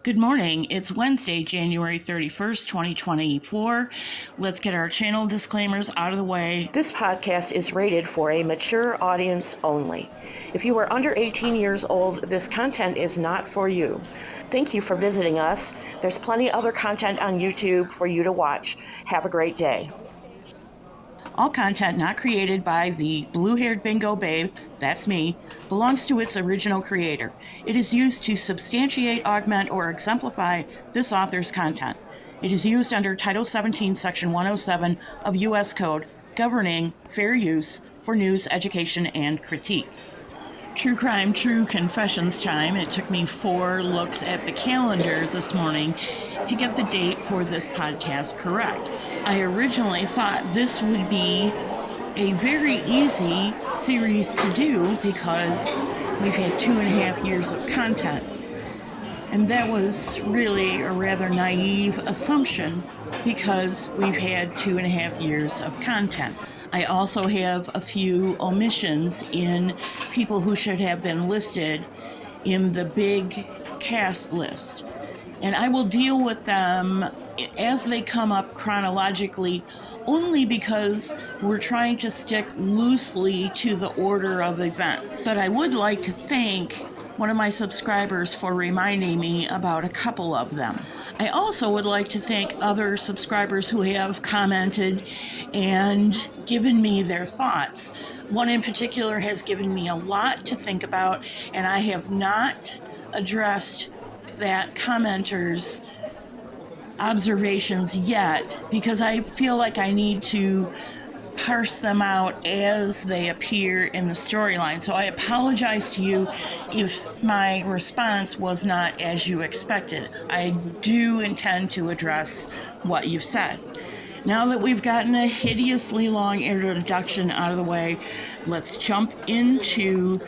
Good morning. It's Wednesday, January 31st, 2024. Let's get our channel disclaimers out of the way. This podcast is rated for a mature audience only. If you are under 18 years old, this content is not for you. Thank you for visiting us. There's plenty other content on YouTube for you to watch. Have a great day. All content not created by the blue-haired bingo babe, that's me, belongs to its original creator. It is used to substantiate, augment, or exemplify this author's content. It is used under Title 17, Section 107 of U.S. Code governing fair use for news, education, and critique. True crime, true confessions time. It took me 4 looks at the calendar this morning to get the date for this podcast correct. I originally thought this would be a very easy series to do because we've had 2.5 years of content. And that was really a rather naive assumption because we've had 2.5 years of content. I also have a few omissions in people who should have been listed in the big cast list. And I will deal with them as they come up chronologically, only because we're trying to stick loosely to the order of events. But I would like to thank one of my subscribers for reminding me about a couple of them. I also would like to thank other subscribers who have commented and given me their thoughts. One in particular has given me a lot to think about, and I have not addressed that commenter's observations yet because I feel like I need to parse them out as they appear in the storyline. So I apologize to you if my response was not as you expected. I do intend to address what you've said. Now that we've gotten a hideously long introduction out of the way, let's jump into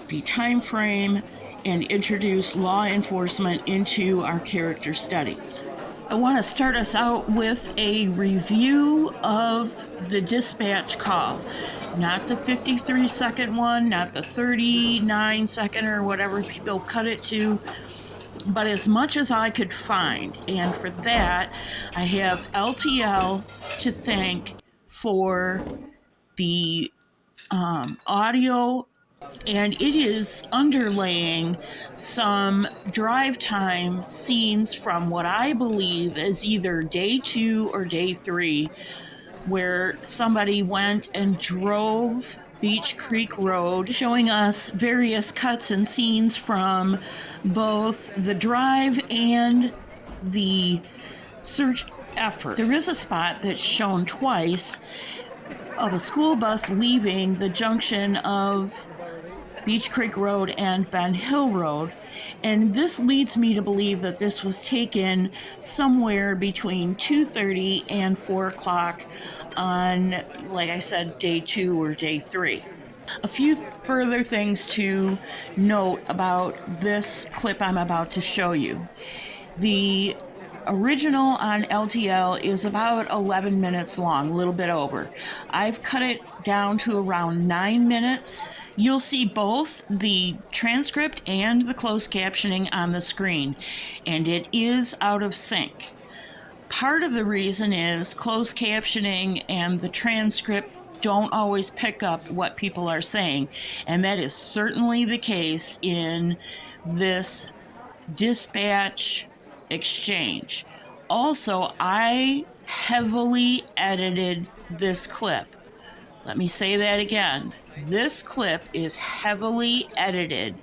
the time frame and introduce law enforcement into our character studies. I want to start us out with a review of the dispatch call. Not the 53-second one, not the 39-second or whatever people cut it to, but as much as I could find. And for that, I have L.T.L. to thank for the audio, and it is underlaying some drive time scenes from what I believe is either day 2 or day 3, where somebody went and drove Beach Creek Road, showing us various cuts and scenes from both the drive and the search effort. There is a spot that's shown twice of a school bus leaving the junction of Beach Creek Road and Ben Hill Road, and this leads me to believe that this was taken somewhere between 2:30 and 4 o'clock on, like I said, day 2 or day 3. A few further things to note about this clip I'm about to show you. The original on L.T.L. is about 11 minutes long, a little bit over. I've cut it down to around 9 minutes. You'll see both the transcript and the closed captioning on the screen, and it is out of sync. Part of the reason is closed captioning and the transcript don't always pick up what people are saying, and that is certainly the case in this dispatch exchange. Also, I heavily edited this clip. Let me say that again. This clip is heavily edited.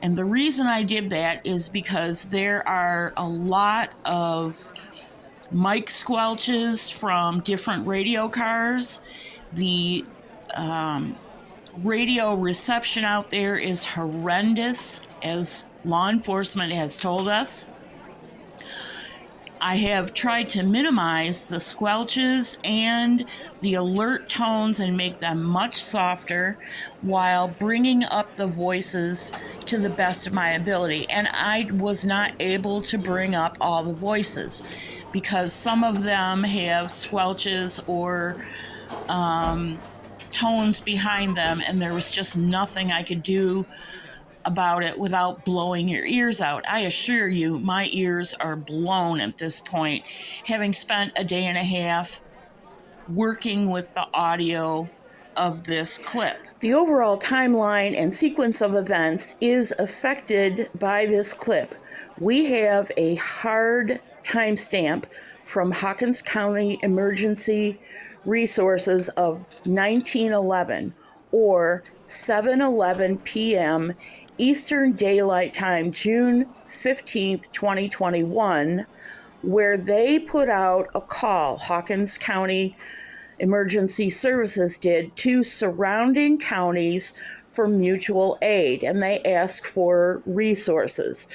And the reason I did that is because there are a lot of mic squelches from different radio cars. The radio reception out there is horrendous, as law enforcement has told us. I have tried to minimize the squelches and the alert tones and make them much softer while bringing up the voices to the best of my ability. And I was not able to bring up all the voices because some of them have squelches or tones behind them, and there was just nothing I could do about it without blowing your ears out. I assure you, my ears are blown at this point, having spent a day and a half working with the audio of this clip. The overall timeline and sequence of events is affected by this clip. We have a hard timestamp from Hawkins County Emergency Resources of 1911 or 7:11 p.m. Eastern Daylight Time, June 15th, 2021, where they put out a call, Hawkins County Emergency Services did, to surrounding counties for mutual aid, and they ask for resources.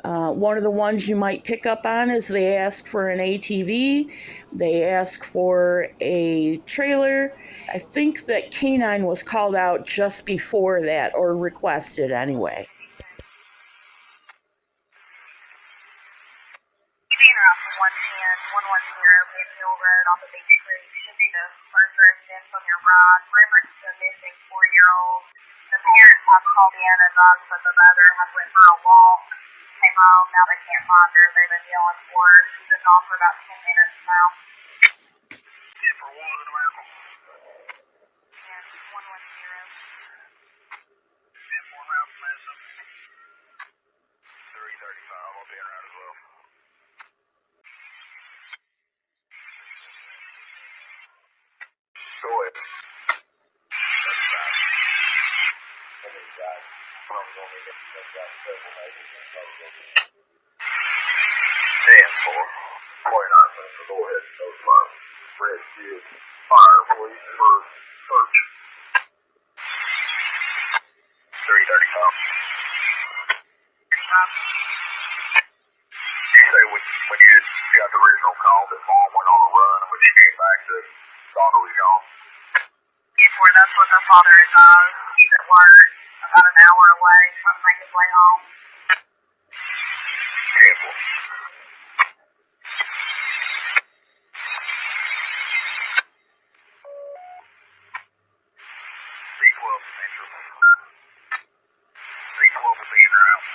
One of the ones you might pick up on is they ask for an ATV, they ask for a trailer. I think that K9 was called out just before that, or requested anyway. Being Hill Road off of Beach Creek should be the first residence on your right. Reference to a missing 4-year-old. The parents have called in and advised that the mother has went for a walk, came home, now they can't find her. They've been yelling for her. She's been gone for about 10 minutes now. 10 for 1 in America. Yes, 110. 10 for around Mesa. 335. I'll be around as well. Go ahead. 10-4. 29 minutes. Go ahead. No fire. Rescue. Fire, police, for search. 335. You say when you got the original call that mom went on a run and when she came back that daughter was gone? That's what their father advised. He's at work about an hour away, trying to make his way home. Careful. C12 Central. C12 will be in or out.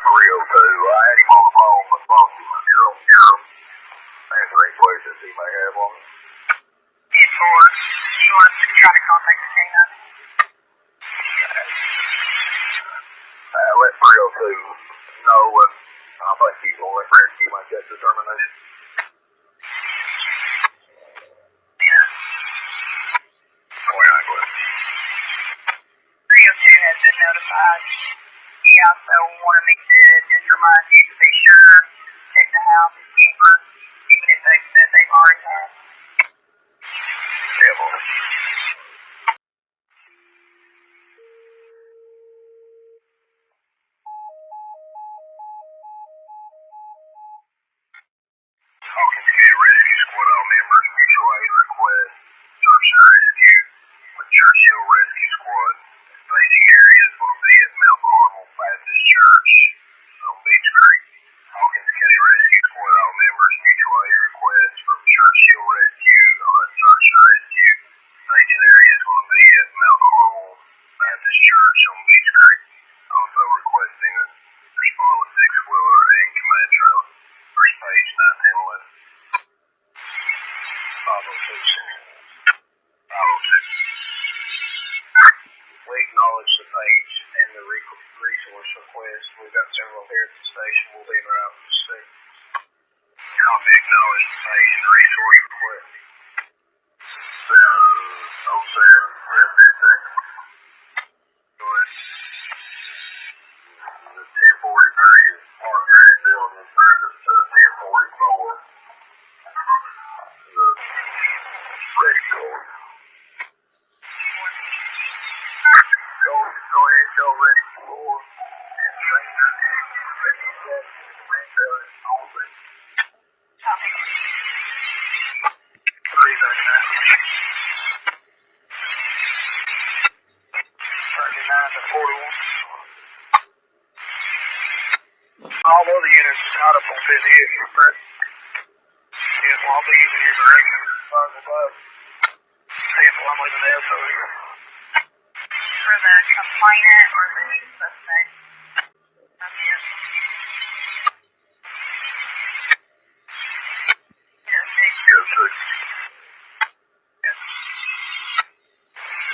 302. I had him on the phone, but you're answering questions he may have on. 10-4. You want to try to contact the canine? Let 302 know, and I think he's going to let rescue make that determination. Yeah. 29, go ahead. 302 has been notified. He also wanted me to just remind you to be sure check the house and camper, even if they said they've already had. Yeah, boy. Hawkins County Rescue Squad, all members, mutual aid request, search and rescue with Churchill Rescue Squad. Staging area is going to be at Mount Carmel Baptist Church on Beach Creek. Hawkins County Rescue Squad, all members, mutual aid request from Churchill Rescue on search and rescue. Staging area is going to be at Mount Carmel Baptist Church on Beach Creek. Also requesting a respond with 6-wheeler and command trailer. First page, 1911. 502. 502. We acknowledge the page and the resource request. We've got several here at the station. We'll be in our office soon. Copy, acknowledge the page and the resource request. 707, 315. Go ahead. The 1043 is Park Grant Building, service to 1044. The rescue. Go ahead, go rescue floor. And stranger. Copy. All other units are tied up on 50th, correct? Yes, well, I'll be using your direction as far as above. See if I'm leaving the SO here. For the complainant or the suspect? That's it. Yes, Yes, sir. yes.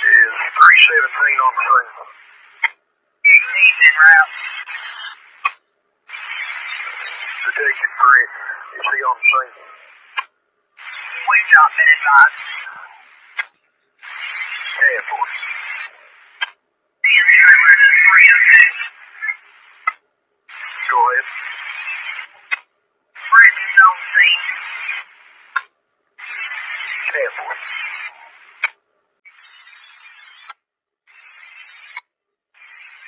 Is 317 on the screen. He's en route. Detective Grant, is he on the scene? We've not been advised. Tab for it. Being trailer to 302. Go ahead. Brittany's on scene. Tab for it.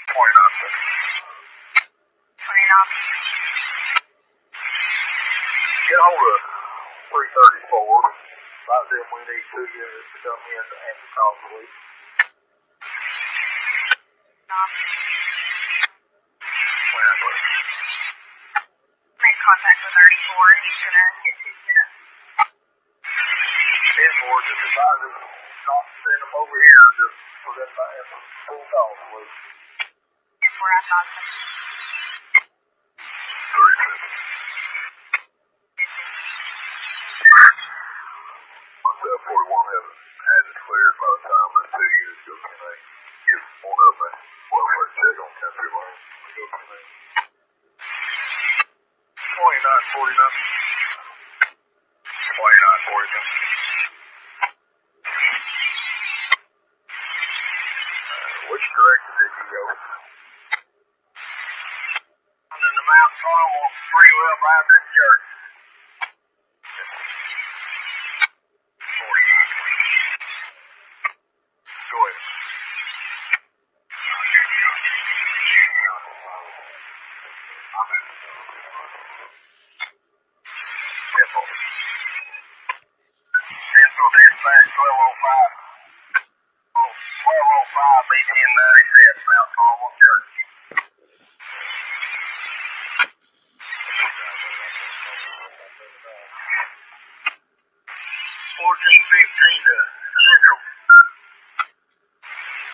29 seconds. 29. Get hold of 334. About them, we need 2 units to come in and to call the police. Make contact with 34. He's gonna get 2 units. 10-4, just advise us not to send them over here, just for them to have a full call, please. 10-4, I thought so. 37. Myself, 41 haven't had it cleared by the time the 2 units go connect. Get one of them welfare check on country line. We go connect. 2949. 2949. Which direction did you go? I'm in the Mount Carmel Freewell Baptist Church. 49. Go ahead. Tempo. Central Dispatch 1205. 1205 B1097 Mount Carmel Church. 1415 to Central.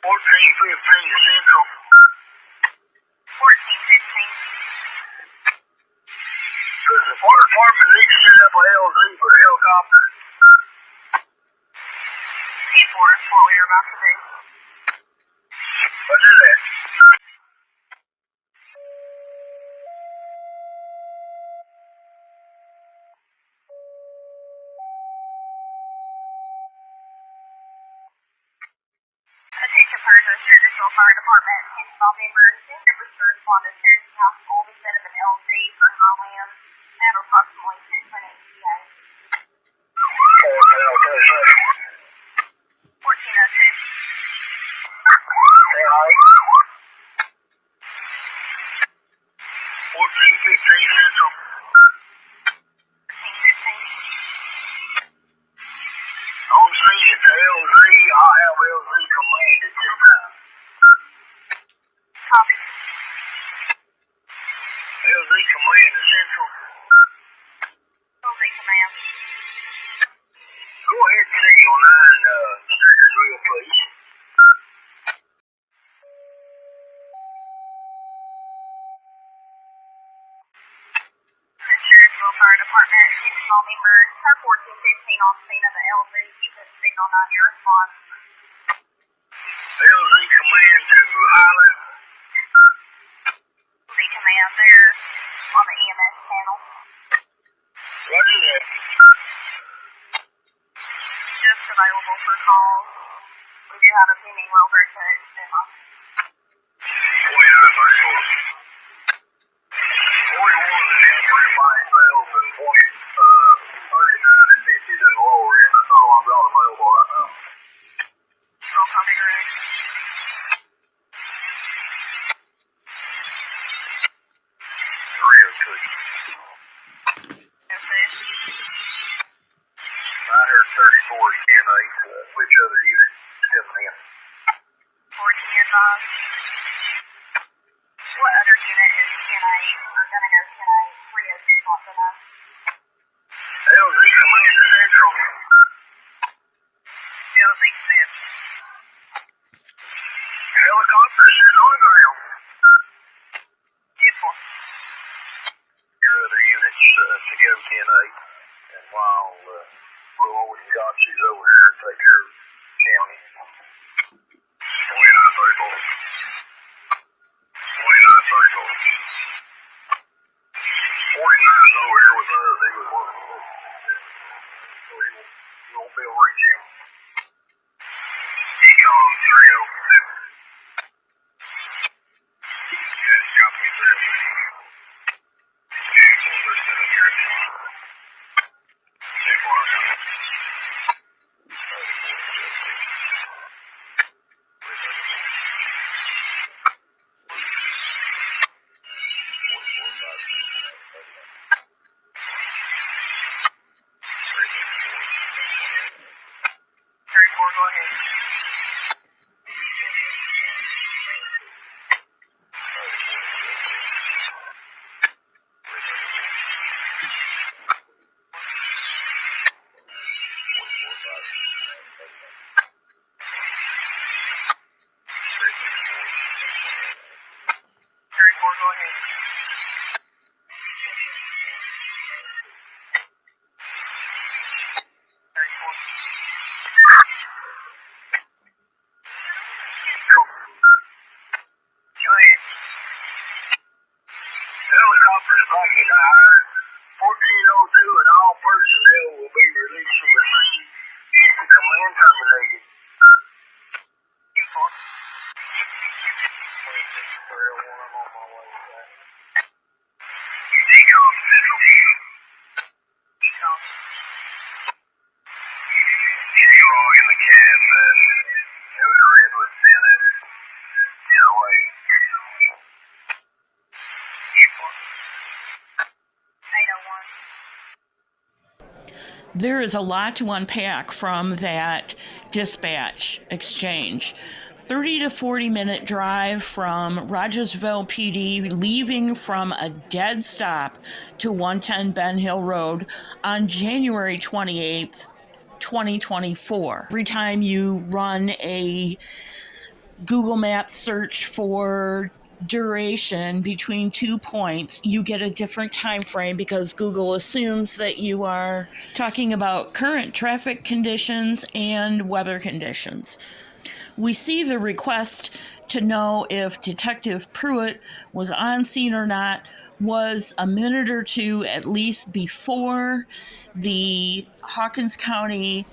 1415 to Central. 1415. Does the fire department need to set up a LZ for the helicopter? 10-4 is what we were about to do. Let's do that. Attention persons, Churchville Fire Department, Kennesaw members, and members to respond to Cherokee Hospital to set up an LZ for Highlands. They have approximately 6 minutes ETA. 1402. Alright. 1415 Central. 1415. On scene at the LZ. I'll have LZ command at this time. Copy. LZ command at Central. LZ command. Go ahead and signal 9 Sturgersville, please. Churchville Fire Department, Kennesaw members, have 1415 on scene of the LZ. You can signal 9 your response. LZ command to Highland. LZ command there on the EMS panel. Roger that. Just available for calls. We do have a pending welfare check. 2934. 41 is entering by itself and point 39 and 50 is in the lower end. That's all I've got available right now. Roll call be direct. 302. Yes, sir. I heard 34 is 10-8. Which other unit is coming in? 14 advised. What other unit is 10-8? tonight, or gonna go tonight. 302 wants to know. LZ Commander Central. LZ Central. Helicopter sitting on the ground. Beautiful. Your other units to go 10-8. And while Rural and Gotsy's over here take care of county. 2934. 2934. 49's over here with us. He was working with us. So you won't be able to reach him. Econ 302. Okay, copy 302. Jackson, they're sitting here at the line. 34, go ahead. Helicopters back in the iron. 1402 and all personnel will be released from the scene if the command terminated. Econ Central. Can you log in the cab that it was Redwood Senate 1008? 801. There is a lot to unpack from that dispatch exchange. 30 to 40 minute drive from Rogersville PD, leaving from a dead stop to 110 Ben Hill Road on January 28th, 2024. Every time you run a Google Maps search for duration between 2 points, you get a different time frame because Google assumes that you are talking about current traffic conditions and weather conditions. We see the request to know if Detective Pruitt was on scene or not was a minute or two at least before the Hawkins County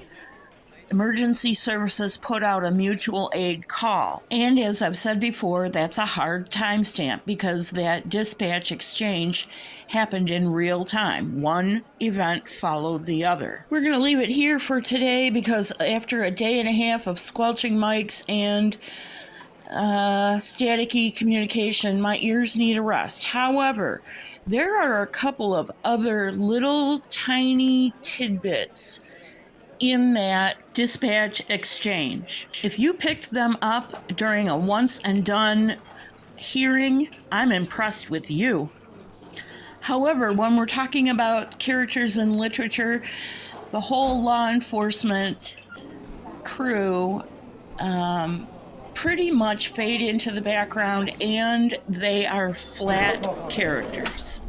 Emergency Services put out a mutual aid call. And as I've said before, that's a hard timestamp because that dispatch exchange happened in real time. One event followed the other. We're going to leave it here for today because after a day and a half of squelching mics and staticky communication, my ears need a rest. However, there are a couple of other little tiny tidbits in that dispatch exchange. If you picked them up during a once and done hearing, I'm impressed with you. However, when we're talking about characters in literature, the whole law enforcement crew pretty much fade into the background and they are flat characters.